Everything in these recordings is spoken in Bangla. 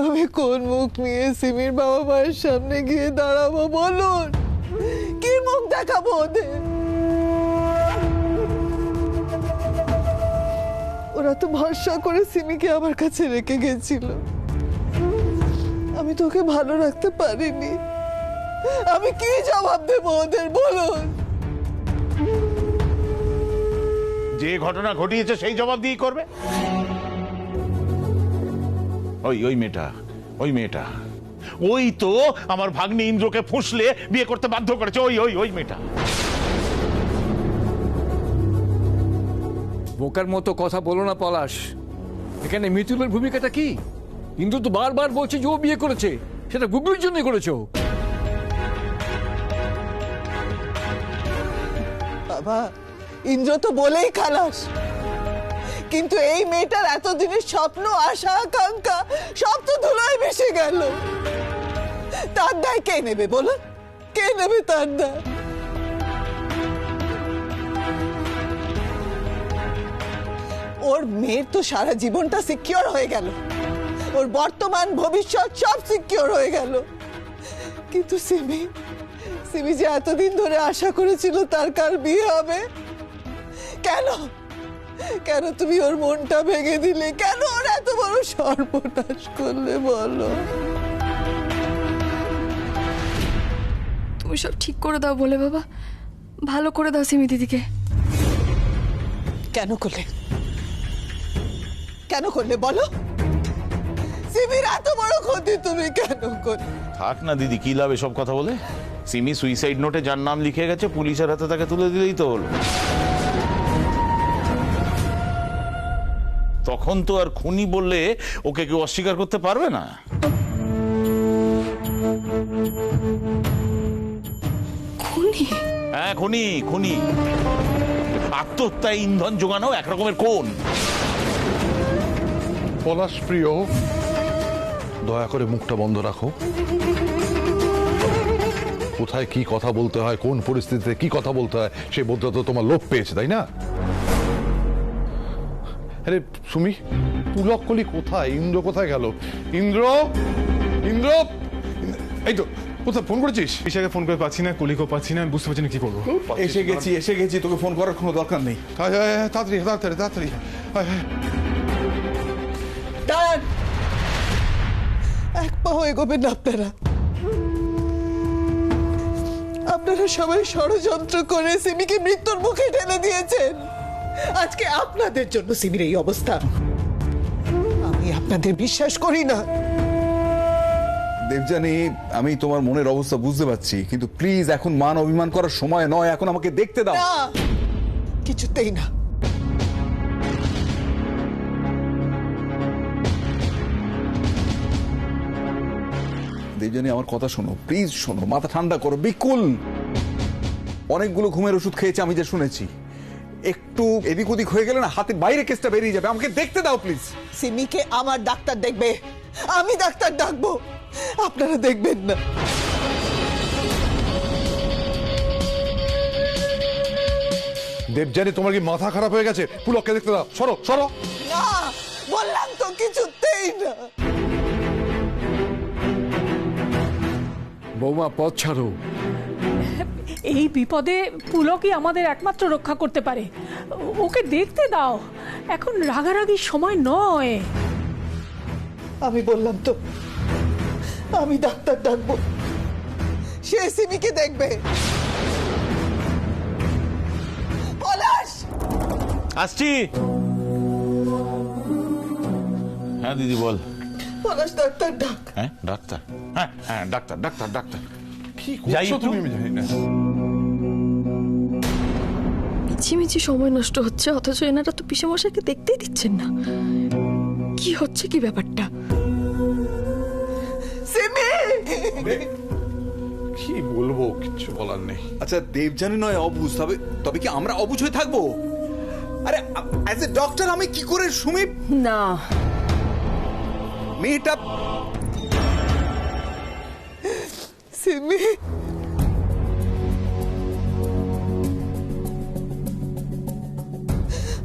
আমি কোন মুখ নিয়ে সিমির বাবা মায়ের সামনে গিয়ে দাঁড়াবো বলুন? কি মুখ দেখাবো ওদের? ওরা তো ভরসা করে সিমিকে আমার কাছে রেখে গেছিল। আমি তোকে ভালো রাখতে পারিনি। আমি কি জবাব দেবো ওদের বলুন? যে ঘটনা ঘটিয়েছে সেই জবাব দিয়েই করবে। ওই মেয়েটা ওই তো আমার ভাগ্নে ইন্দ্রকে ফুঁসলে বিয়ে করতে বাধ্য করেছে। ওই মেয়েটা। বোকার মতো কথা বলো না পলাশ। এখানে মিতুলের ভূমিকাটা কি? ইন্দ্র তো বারবার বলছে যে ও বিয়ে করেছে, সেটা গুগলির জন্য করেছো। বাবা, ইন্দ্র তো বলেই খালাস, কিন্তু এই মেয়েটার এতদিনের স্বপ্ন, আশা, আকাঙ্ক্ষা সব তো ধুলোয় মিশে গেল। তার দায় কে নেবে বলো? কে নেবে তার দায়? ওর মেয়ের তো সারা জীবনটা সিকিউর হয়ে গেল, ওর বর্তমান ভবিষ্যৎ সব সিকিউর হয়ে গেল, কিন্তু সিমি যে এতদিন ধরে আশা করেছিল তার কার বিয়ে হবে, কেন তুমি ওর মনটা ভেঙে দিলে? কেন ওর এত বড় সর্বনাশ করলে বলো? তুমি সব ঠিক করে দাও বলে বাবা, ভালো করে দাও সিমি দিদিকে। কেন করলে বলো? সিমির এত বড় ক্ষতি তুমি কেন করলে? থাক না দিদি, কি লাভ এসব কথা বলে? সিমি সুইসাইড নোটে যার নাম লিখে গেছে, পুলিশের হাতে তাকে তুলে দিলেই তো হলো। তখন তো আর খুনি বললে ওকে কেউ অস্বীকার করতে পারবে না। খুনি? হ্যাঁ, খুনি। আত্মহত্যায় ইন্ধন যোগানো একরকমের কোন। পলাশ প্রিয়, দয়া করে মুখটা বন্ধ রাখো। কোথায় কি কথা বলতে হয়, কোন পরিস্থিতিতে কি কথা বলতে হয় সেই বোধটা তো তোমার লোপ পেয়েছে, তাই না? আরে সুমি, পুলককলি কোথায়? ইন্দ্র কোথায় গেল? ইন্দ্র, এই তো কোথায়? ফোন করেছিস? ঈশাকে ফোন করে পাচ্ছি না, কলিকেও পাচ্ছি না, বুঝতে পারছি না কি করবো। এসে গেছি, তোকে ফোন করার কোনো দরকার নেই। তাড়াতাড়ি। দাঁড়ান, এক পাও এগোবেন না আপনারা সবাই ষড়যন্ত্র করে সিমিকে মৃত্যুর মুখে ঠেলে দিয়েছেন। আজকে আপনাদের জন্য সিমির এই অবস্থা। আমি আপনাদের বিশ্বাস করি না। দেবযানী, আমি তোমার মনের অবস্থা বুঝতে পারছি, কিন্তু প্লিজ এখন মান অভিমান করার সময় নয়, এখন আমাকে দেখতে দাও। না, কিছুতেই না। দেবযানী, আমার কথা শোনো, প্লিজ শোনো, মাথা ঠান্ডা করো। বিকুল অনেকগুলো ঘুমের ওষুধ খেয়েছে আমি যা শুনেছি। একটু এদিক ওদিক হয়ে গেলে না হাতের বাইরে কেসটা বেরিয়ে যাবে। আমাকে দেখতে দাও প্লিজ। সিমিকে আমার ডাক্তার দেখবে, আমি ডাক্তার ডাকবো, আপনারা দেখবেন না। দেবযানী, তোমার কি মাথা খারাপ হয়ে গেছে? পুলককে দেখতে দাও। সরো। না, বললাম তো কিছুতেই না। বৌমা, পথ ছাড়ো। এই বিপদে পুলকই আমাদের একমাত্র রক্ষা করতে পারে। ওকে দেখতে দাও, এখন রাগারাগির সময় নয়। আমি বললাম তো, আমি ডাক্তার ডাকবো, সে সিমিকে দেখবে। পলাশ, আসছি। হ্যাঁ দিদি, বল। পলাশ, ডাক্তার ডাক। হ্যাঁ ডাক্তার, হ্যাঁ ডাক্তার। কি করছো তুমি? আমি জানি না। মিছিমিছি সময় নষ্ট হচ্ছে, অথচ এনারা তো পিসেমশাইকে দেখতেই দিচ্ছেন না। কি হচ্ছে কি ব্যাপারটা? সিমি, কি বলবো, কিচ্ছু বলার নেই। আচ্ছা, দেবযানী নয় অবুঝ, তবে কি আমরা অবুঝ হয়ে থাকবো? আরে অ্যাজ এ ডক্টর আমি কি করে সুমি? না, মেয়েটা সিমি,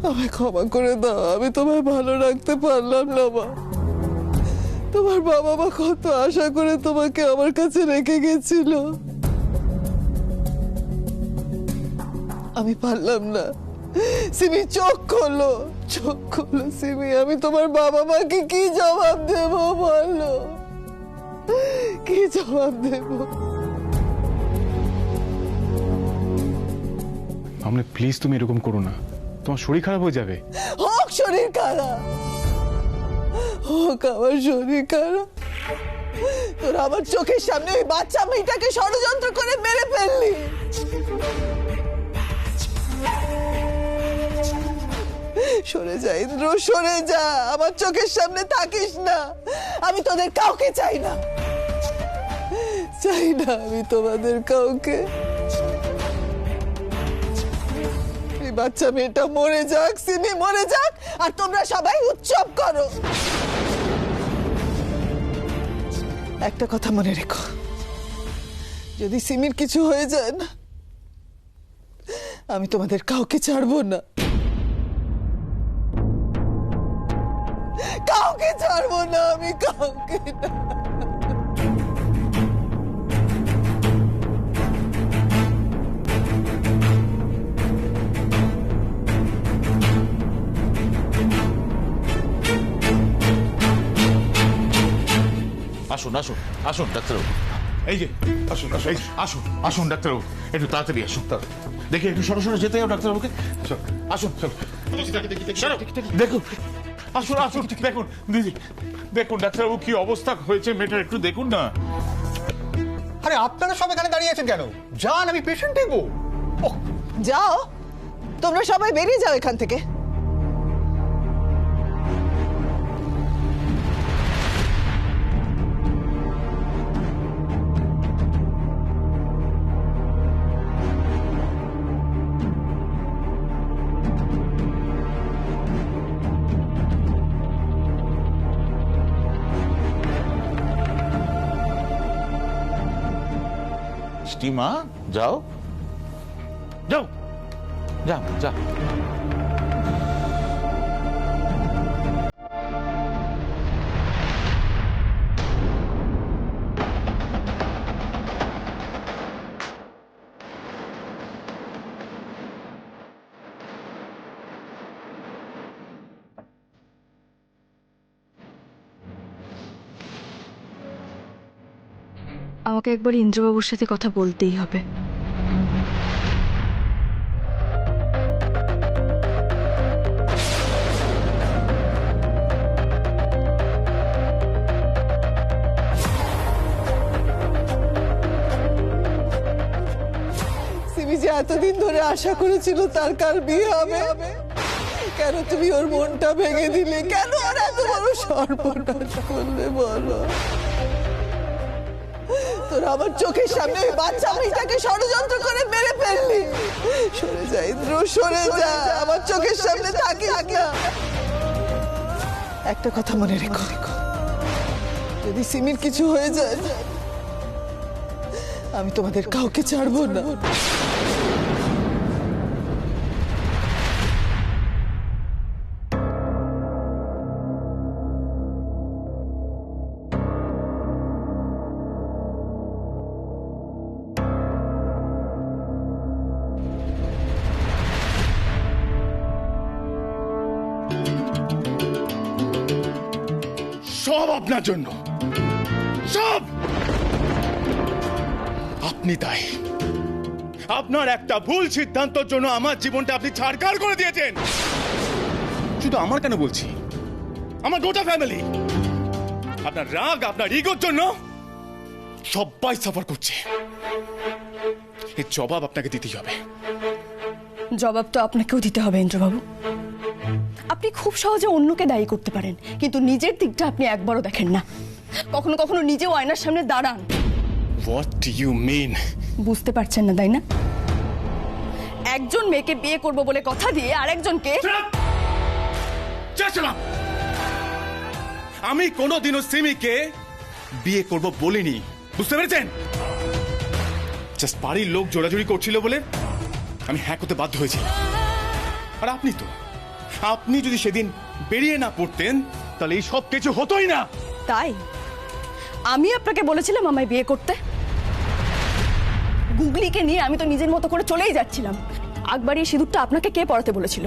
আমায় ক্ষমা করে দাও, আমি তোমায় ভালো রাখতে পারলাম না মা। তোমার বাবা মা কত আশা করে তোমাকে আমার কাছে রেখে গেছিল, আমি পারলাম না। সিমি চোখ খোলো সিমি, আমি তোমার বাবা মাকে কি জবাব দেব বলো, কি জবাব দেব? আপনি প্লিজ তুমি এরকম করো না, তোমার শরীর খারাপ হয়ে যাবে। হোক শরীর খারাপ, হোক আমার শরীর খারাপ, তোরা আমার চোখের সামনে ওই বাচ্চা মেয়েটাকে ষড়যন্ত্র করে মেরে ফেললি। সরে যা ইন্দ্র, সরে যা, আমার চোখের সামনে থাকিস না। আমি তোদের কাউকে চাই না, চাই না আমি তোমাদের কাউকে। এই বাচ্চা মেয়েটা মরে যাক, সিমি মরে যাক, আর তোমরা সবাই উৎসব করো। একটা কথা মনে রেখো, যদি সিমির কিছু হয়ে যায় না, আমি তোমাদের কাউকে ছাড়বো না, কাউকে ছাড়বো না, আমি কাউকে না। আসুন আসুন আসুন ডাক্তারবাবু, এই যে আসুন আসুন আসুন আসুন ডাক্তারবাবু, একটু তাড়াতাড়ি আসুন। দেখি একটু সরাসরি যেতে হবে ডাক্তারবাবুকে। আসুন দেখুন, আসুন আসুন, দেখুন দিদি, দেখুন ডাক্তারবাবু কি অবস্থা হয়েছে মেয়েটার, একটু দেখুন না। আরে আপনারা সব এখানে দাঁড়িয়ে আছেন কেন? যান, আমি পেশেন্ট দেখবো। যাও, তোমরা সবাই বেরিয়ে যাও এখান থেকে। মা যাও যাও যাও যাও। আমাকে একবার ইন্দ্রবাবুর সাথে কথা বলতেই হবে। সিমি যে এতদিন ধরে আশা করেছিল তার কার বিয়ে হবে, কেন তুমি ওর মনটা ভেঙে দিলে? কেন ওর এত বড় সর্বনাশ করলে বলো? তোরা আমার চোখের সামনে ওই বাচ্চা মেয়েটাকে ষড়যন্ত্র করে মেরে ফেললি। সরে যা ইন্দ্র, সরে যা, আমার চোখের সামনে থাকিস না। একটা কথা মনে রেখো, যদি সিমির কিছু হয়ে যায়, আমি তোমাদের কাউকে ছাড়বো না। সব আপনার জন্য, সব আপনি দায়ী। আপনার একটা ভুল সিদ্ধান্তের জন্য আমার জীবনটা আপনি ছাড়খাড় করে দিয়েছেন। শুধু আমার কেন বলছি, আমার গোটা ফ্যামিলি। আপনার রাগ, আপনার ইগোর জন্য সবাই সাফার করছে। এর জবাব আপনাকে দিতেই হবে। জবাব তো আপনাকেও দিতে হবে ইন্দ্রবাবু। আপনি খুব সহজে অন্যকে দায়ী করতে পারেন, কিন্তু নিজের দিকটা আপনি একবারও দেখেন না। কখনো কখনো নিজেও আয়নার সামনে দাঁড়ান। What do you mean? বুঝতে পারছেন না তাই না? একজন মেয়েকে বিয়ে করব বলে কথা দিয়ে আরেকজনকে। আমি কোনোদিনও সিমিকে বিয়ে করব বলিনি, বুঝতে পেরেছেন? জাস্ট বাড়ির লোক জোরাজুরি করছিল বলে আমি হ্যাঁ করতে বাধ্য হয়েছি। আর আপনি যদি সেদিন বেরিয়ে না পড়তেন তাহলে এই সব কিছু হতোই না। তাই আমি আপনাকে বলেছিলাম আমায় বিয়ে করতে? গুগলিকে নিয়ে আমি তো নিজের মতো করে চলেই যাচ্ছিলাম। আকবর এই সিঁদুরটা আপনাকে কে পরাতে বলেছিল?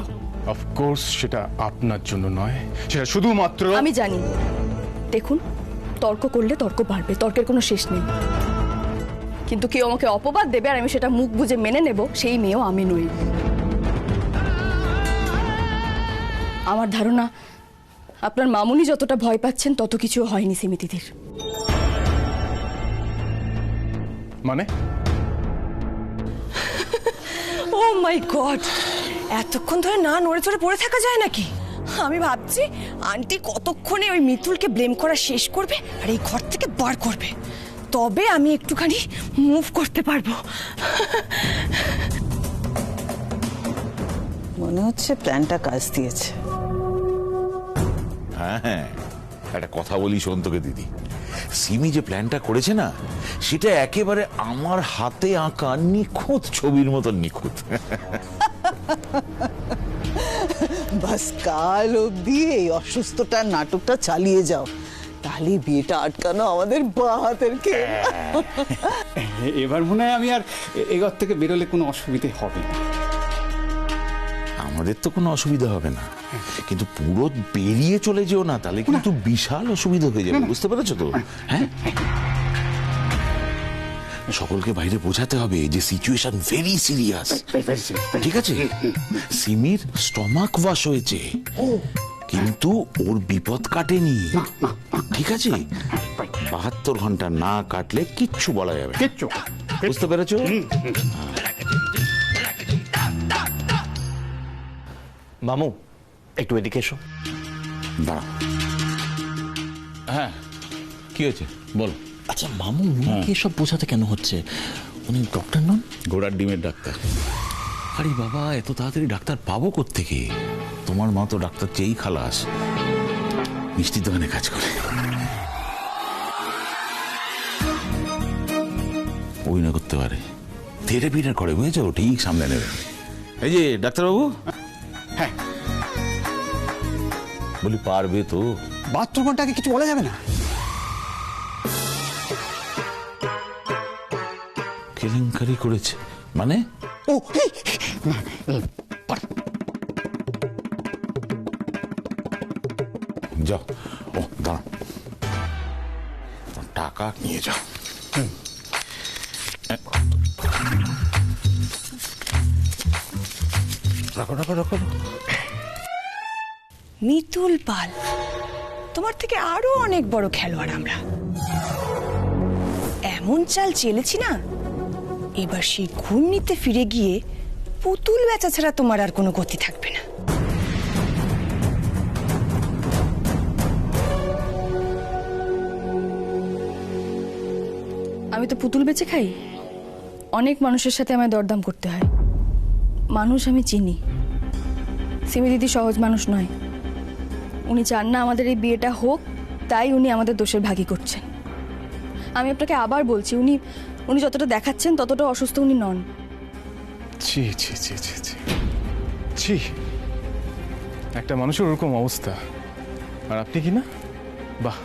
অফকোর্স সেটা আপনার জন্য নয়, সেটা শুধুমাত্র আমি জানি। দেখুন, তর্ক করলে তর্ক বাড়বে, তর্কের কোনো শেষ নেই। কিন্তু কেউ আমাকে অপবাদ দেবে আর আমি সেটা মুখ বুজে মেনে নেব, সেই মেয়েও আমি নই। আমার ধারণা আপনার মামুনি যতটা ভয় পাচ্ছেন তত কিছু হয়নি সিমি দিদির। মানে ও মাই গড, এতক্ষণ ধরে না নড়ে চড়ে পড়ে থাকা যায় নাকি? আমি ভাবছি আন্টি কতক্ষণে ওই মিতুলকে ব্লেম করা শেষ করবে আর এই ঘর থেকে বার করবে, তবে আমি একটুখানি মুভ করতে পারবো। মনে হচ্ছে প্ল্যানটা কাজ দিয়েছে। হ্যাঁ হ্যাঁ, একটা কথা বলি শোন তোকে দিদি, সিমি যে প্ল্যানটা করেছে না, সেটা একেবারে আমার হাতে আঁকা নিখুঁত ছবির মতন নিখুঁত। বাস কাল অব্দি এই অসুস্থটার নাটকটা চালিয়ে যাও, তাহলে বিয়েটা আটকানো আমাদের বাঁ হাতের খেল। এবার মনে হয় আমি আর এ ঘর থেকে বেরোলে কোনো অসুবিধে হবে না। আমাদের তো কোনো অসুবিধা হবে না, কিন্তু পুরো বেরিয়ে চলে যেও না, তাহলে কিন্তু বিশাল অসুবিধা হয়ে যাবে, বুঝতে পেরেছো তো? হ্যাঁ, সকলকে বাইরে বোঝাতে হবে যে সিচুয়েশন ভেরি সিরিয়াস, ঠিক আছে? সিমির স্টমাক ওয়াশ হয়েছে, কিন্তু ওর বিপদ কাটেনি, ঠিক আছে? 72 ঘন্টা না কাটলে কিচ্ছু বলা যাবে, কিচ্ছু, বুঝতে পেরেছো? মামু একটু এদিকে এসো। দাঁড়াও। হ্যাঁ, কি হয়েছে বল। আচ্ছা মামু, উনিকে এসব বোঝাতে কেন হচ্ছে? উনি ডক্টর নন? ঘোড়ার ডিমের ডাক্তার। আরে বাবা, এত তাড়াতাড়ি ডাক্তার পাবো কোত্থেকে? তোমার মা তো ডাক্তার চেয়েই খালাস, মিষ্টির দোকানে কাজ করে। ওই না করতে পারে, থেরাপিটা করে, বুঝেছো? ঠিক সামনে নেবে। এই যে ডাক্তারবাবু। হ্যাঁ বলি, পারবে তো? 72 ঘন্টা আগে কিছু বলা যাবে না। কেলেঙ্কারি করেছে মানে? ও যাও, ও দাঁড়া, টাকা নিয়ে যাও। রাখো রাখো রাখো। মিতুল পাল, তোমার থেকে আরো অনেক বড় খেলোয়াড় আমরা। এমন চাল চেলেছি না, এবার সেই ঘূর্ণিতে ফিরে গিয়ে পুতুল বেচা ছাড়া তোমার আর কোনো গতি থাকবে না। আমি তো পুতুল বেচে খাই? অনেক মানুষের সাথে আমায় দরদাম করতে হয়। মানুষ আমি চিনি। সিমি দিদি সহজ মানুষ নয়। উনি চান না আমাদের এই বিয়েটা হোক, তাই উনি আমাদের দোষের ভাগী করছেন। আমি আপনাকে আবার বলছি, উনি যতটা দেখাচ্ছেন ততটা অসুস্থ উনি নন। ছি ছি ছি ছি ছি ছি, একটা মানুষের ওরকম অবস্থা, আর আপনি কি না? বাহ,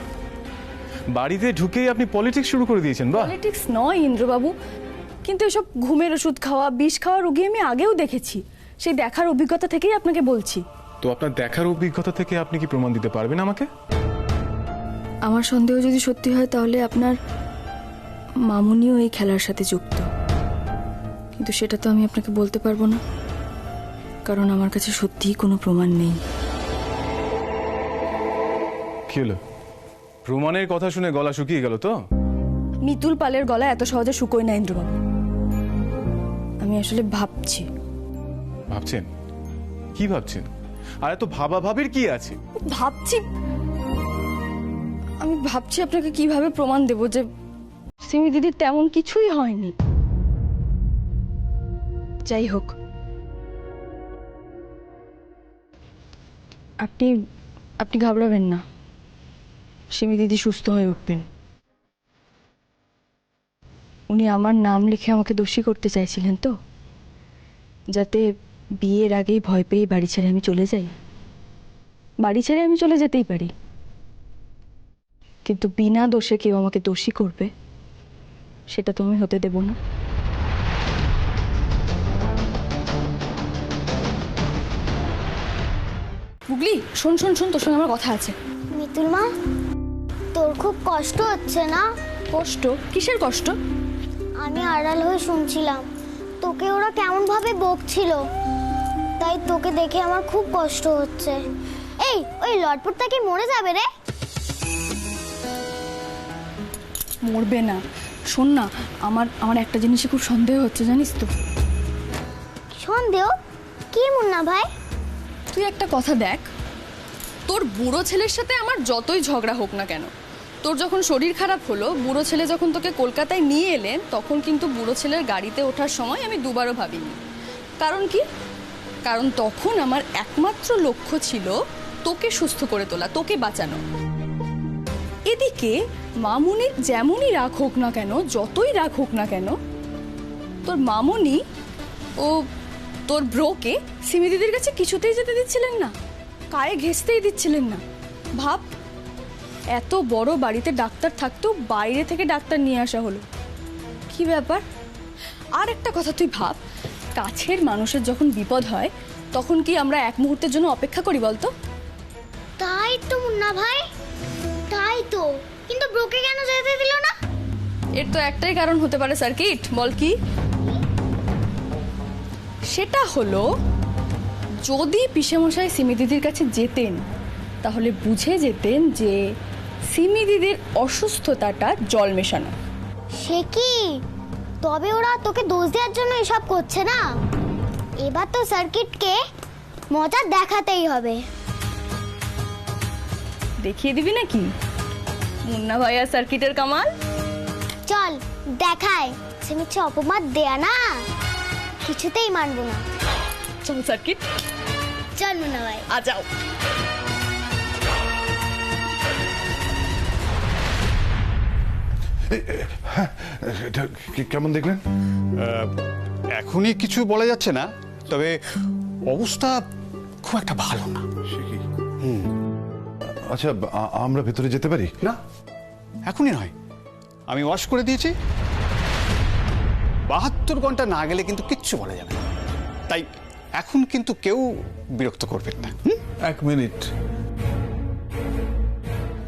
বাড়িতে ঢুকেই আপনি পলিটিক্স শুরু করে দিয়েছেন। বাহ, পলিটিক্স নয় ইন্দ্রবাবু, কিন্তু এসব ঘুমের ওষুধ খাওয়া, বিষ খাওয়া রোগী আমি আগেও দেখেছি। সেই দেখার অভিজ্ঞতা থেকেই আপনাকে বলছি। তো আপনার দেখার অভিজ্ঞতা থেকে আপনি কি প্রমাণ দিতে পারবেন আমাকে? আমার সন্দেহ যদি সত্যি হয়, তাহলে আপনার মামুনিও এই খেলার সাথে যুক্ত, কিন্তু সেটা তো আমি আপনাকে বলতে পারবো না, কারণ আমার কাছে সত্যিই কোনো প্রমাণ নেই। কি হলো? প্রমাণের কথা শুনে গলা শুকিয়ে গেল তো? মিতুল পালের গলা এত সহজে শুকোয় না ইন্দ্রবাবু। আমি আসলে ভাবছি। ভাবছেন? কি ভাবছেন? আর এত ভাবির কি আছে? আমি ভাবছি আপনাকে কিভাবে প্রমাণ দেব যে সিমি দিদির তেমন কিছুই হয়নি। যাই হোক, আপনি ঘাবড়াবেন না, সিমি দিদি সুস্থ হয়ে উঠবেন। উনি আমার নাম লিখে আমাকে দোষী করতে চাইছিলেন তো, যাতে বিয়ের আগেই ভয় পেয়ে বাড়ি ছেড়ে আমি চলে যাই। বাড়ি ছেড়ে আমি চলে যেতেই পারি, কিন্তু বিনা দোষে কেউ আমাকে দোষী করবে সেটা তুমি হতে দেব না। বুগলি, শোন শোন শোন, তোর সঙ্গে আমার কথা আছে। মিতুল মা, তোর খুব কষ্ট হচ্ছে না? কষ্ট? কিসের কষ্ট? আমি আড়াল হয়ে শুনছিলাম তোকে ওরা কেমন ভাবে বকছিল, তাই তোকে দেখে আমার খুব কষ্ট হচ্ছে। এই, ওই লটপটটা কি মরে যাবে রে? মরবে না। শোন না, আমার একটা জিনিসে খুব সন্দেহ হচ্ছে, জানিস তো? সন্দেহ? কি মুন্না ভাই? তুই একটা কথা দেখ, তোর বুড়ো ছেলের সাথে আমার যতই ঝগড়া হোক না কেন, তোর যখন শরীর খারাপ হলো, বুড়ো ছেলে যখন তোকে কলকাতায় নিয়ে এলেন, তখন কিন্তু বুড়ো ছেলের গাড়িতে ওঠার সময় আমি দুবারও ভাবিনি। কারণ কি? কারণ তখন আমার একমাত্র লক্ষ্য ছিল তোকে সুস্থ করে তোলা, তোকে বাঁচানো। এদিকে মামুনির যেমনই রাগ হোক না কেন, যতই রাগ হোক না কেন, তোর মামুনি ও তোর ব্রোকে সিমি দিদির কাছে কিছুতেই যেতে দিচ্ছিলেন না, গায়ে ঘেঁষতেই দিচ্ছিলেন না। ভাব, এত বড় বাড়িতে ডাক্তার থাকতেও বাইরে থেকে ডাক্তার নিয়ে আসা হলো। কি ব্যাপার? আর একটা কথা তুই ভাব, কাছের মানুষের যখন বিপদ হয় তখন কি আমরা এক মুহূর্তের জন্য অপেক্ষা করি বলতো? তাই তো মুন্না ভাই, তাই তো। কিন্তু ব্রোকে কেন যেতে দিল না? এর তো একটাই কারণ হতে পারে সার্কিট। বল কি? সেটা হলো, যদি পিসেমশাই সিমি দিদির কাছে যেতেন তাহলে বুঝে যেতেন যে সিমি দিদির অসুস্থতাটা জল মেশানো। সে কি? তবে ওরা তোকে দোষ দেওয়ার জন্য এসব করছে না? এবার তো সার্কিটকে মজা দেখাতেই হবে। দেখিয়ে দিবি নাকি মুন্না ভাই আর সার্কিটের কামাল? চল দেখায়। সে মিছে অপমান দেয়া না, কিছুতেই মানবো না। চল সার্কিট, চল মুন্না ভাই, আ যাও। কেমন দেখলেন? এখনই কিছু বলা যাচ্ছে না, তবে অবস্থা খুব একটা ভালো না। আচ্ছা, আমরা ভেতরে যেতে পারি? না, এখনই নয়। আমি ওয়াশ করে দিয়েছি। 72 ঘন্টা না গেলে কিন্তু কিচ্ছু বলা যাবে না। তাই এখন কিন্তু কেউ বিরক্ত করবেন না। এক মিনিট,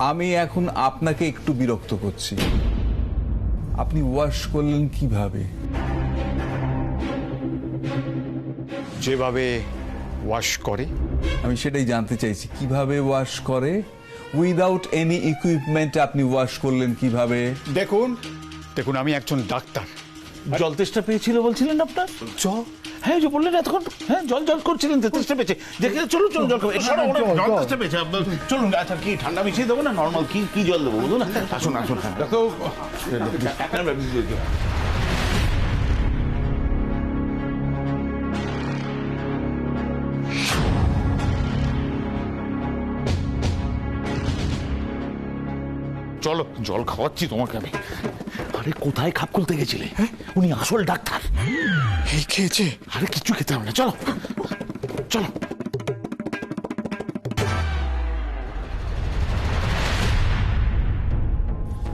আমি এখন আপনাকে একটু বিরক্ত করছি। আপনি ওয়াশ করলেন কিভাবে? যেভাবে ওয়াশ করে। আমি সেটাই জানতে চাইছি, কিভাবে ওয়াশ করে? উইদাউট এনি ইকুইপমেন্ট আপনি ওয়াশ করলেন কিভাবে? দেখুন দেখুন, আমি একজন ডাক্তার। জল তেষ্টা পেয়েছিল বলছিলেন আপনার? জল? হ্যাঁ, যে বললেন এতক্ষণ, হ্যাঁ জল করছিলেন, তেষ্টা পেয়েছে। দেখে চলুন চলুন, জল খাবে। জল তেষ্টা পেয়েছে, চলুন। আচ্ছা, কি ঠান্ডা মিশিয়ে দেবো না নর্মাল? কি জল দেবো বলুন? আসুন আসুন। চলো, জল খাওয়াচ্ছি তোমাকে আমি। আরে কোথায় খাপ খুলতে গেছিলে? উনি আসল ডাক্তার। এই খেয়েছে? আরে কিছু খেতে হবে না, চলো চলো।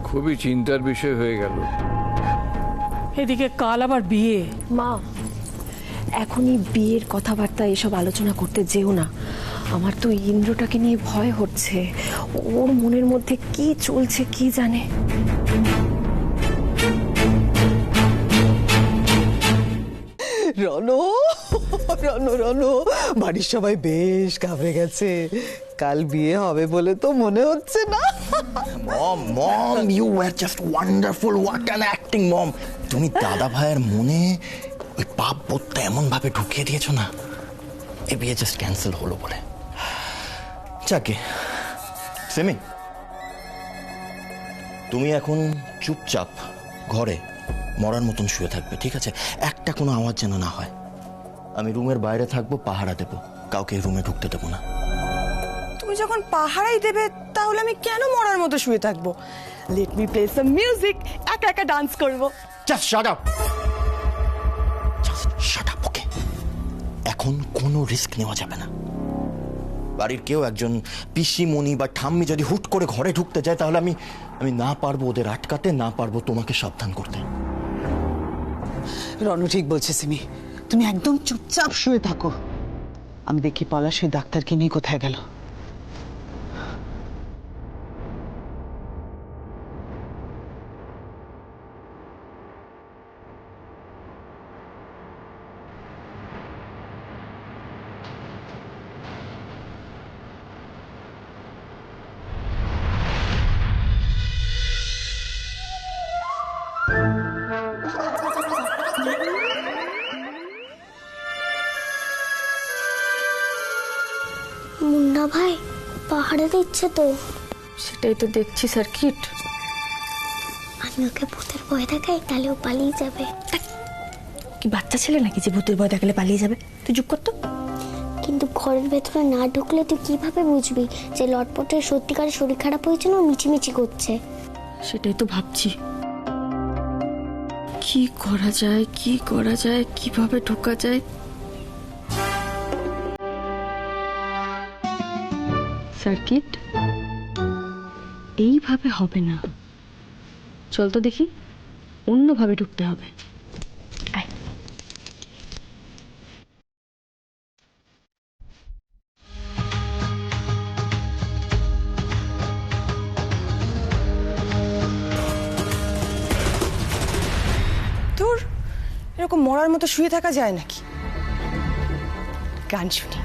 খুবই চিন্তার বিষয় হয়ে গেল। এদিকে কাল আবার বিয়ে। মা, এখনই বিয়ের কথাবার্তা এসব আলোচনা করতে যেও না। আমার তো ইন্দ্রটাকে নিয়ে ভয় হচ্ছে। ওর মনের মধ্যে কি চলছে কি জানে। রনো, রনো, রনো, বাড়ির সবাই বেশ ঘাবড়ে গেছে। কাল বিয়ে হবে বলে তো মনে হচ্ছে না। Mom, mom, you were just wonderful. What an acting mom! তুমি দাদা ভাইয়ের মনে ওই পাপ বোধটা এমন ভাবে ঢুকিয়ে দিয়েছো না, এই বিয়ে জাস্ট ক্যান্সেল হলো বলে। যাকে সেমি, তুমি এখন চুপচাপ ঘরে মরার মতন শুয়ে থাকবে, ঠিক আছে? একটা কোনো আওয়াজ যেন না হয়। আমি রুমের বাইরে থাকবো, পাহারা দেব, কাউকে রুমে ঢুকতে দেবো না। তুমি যখন পাহারাই দেবে তাহলে আমি কেন মরার মতো শুয়ে থাকবো? Let me play some music, একা একা ডান্স করব। Just shut up, just shut up, okay? এখন কোনো রিস্ক নেওয়া যাবে না। বাড়ির কেউ একজন পিসিমণি বা ঠাম্মি যদি হুট করে ঘরে ঢুকতে যায় তাহলে আমি আমি না পারবো ওদের আটকাতে, না পারবো তোমাকে সাবধান করতে। রনু ঠিক বলছে সিমি, তুমি একদম চুপচাপ শুয়ে থাকো। আমি দেখি পলাশ ওই ডাক্তারকে নিয়ে কোথায় গেল। মুন্না ভাই পাহাড়ে দিচ্ছে তো। সেটাই তো দেখছি সার্কিট। আমি ওকে ভূতের ভয় দেখাই, তাহলে ও পালিয়ে যাবে। কি বাচ্চা ছেলে নাকি যে ভূতের ভয় দেখালে পালিয়ে যাবে? তুই চুপ কর তো। কিন্তু ঘরের ভেতরে না ঢুকলে তুই কিভাবে বুঝবি যে লটপটের সত্যিকারের শরীর খারাপ হয়েছে না ও মিচিমিচি করছে? সেটাই তো ভাবছি, কি করা যায়, কি করা যায়, কিভাবে ঢোকা যায়। সার্কিট, এইভাবে হবে না, চল তো দেখি অন্যভাবে ঢুকতে হবে। আয়। ধুর, এরকম মরার মতো শুয়ে থাকা যায় নাকি? গান শুনি।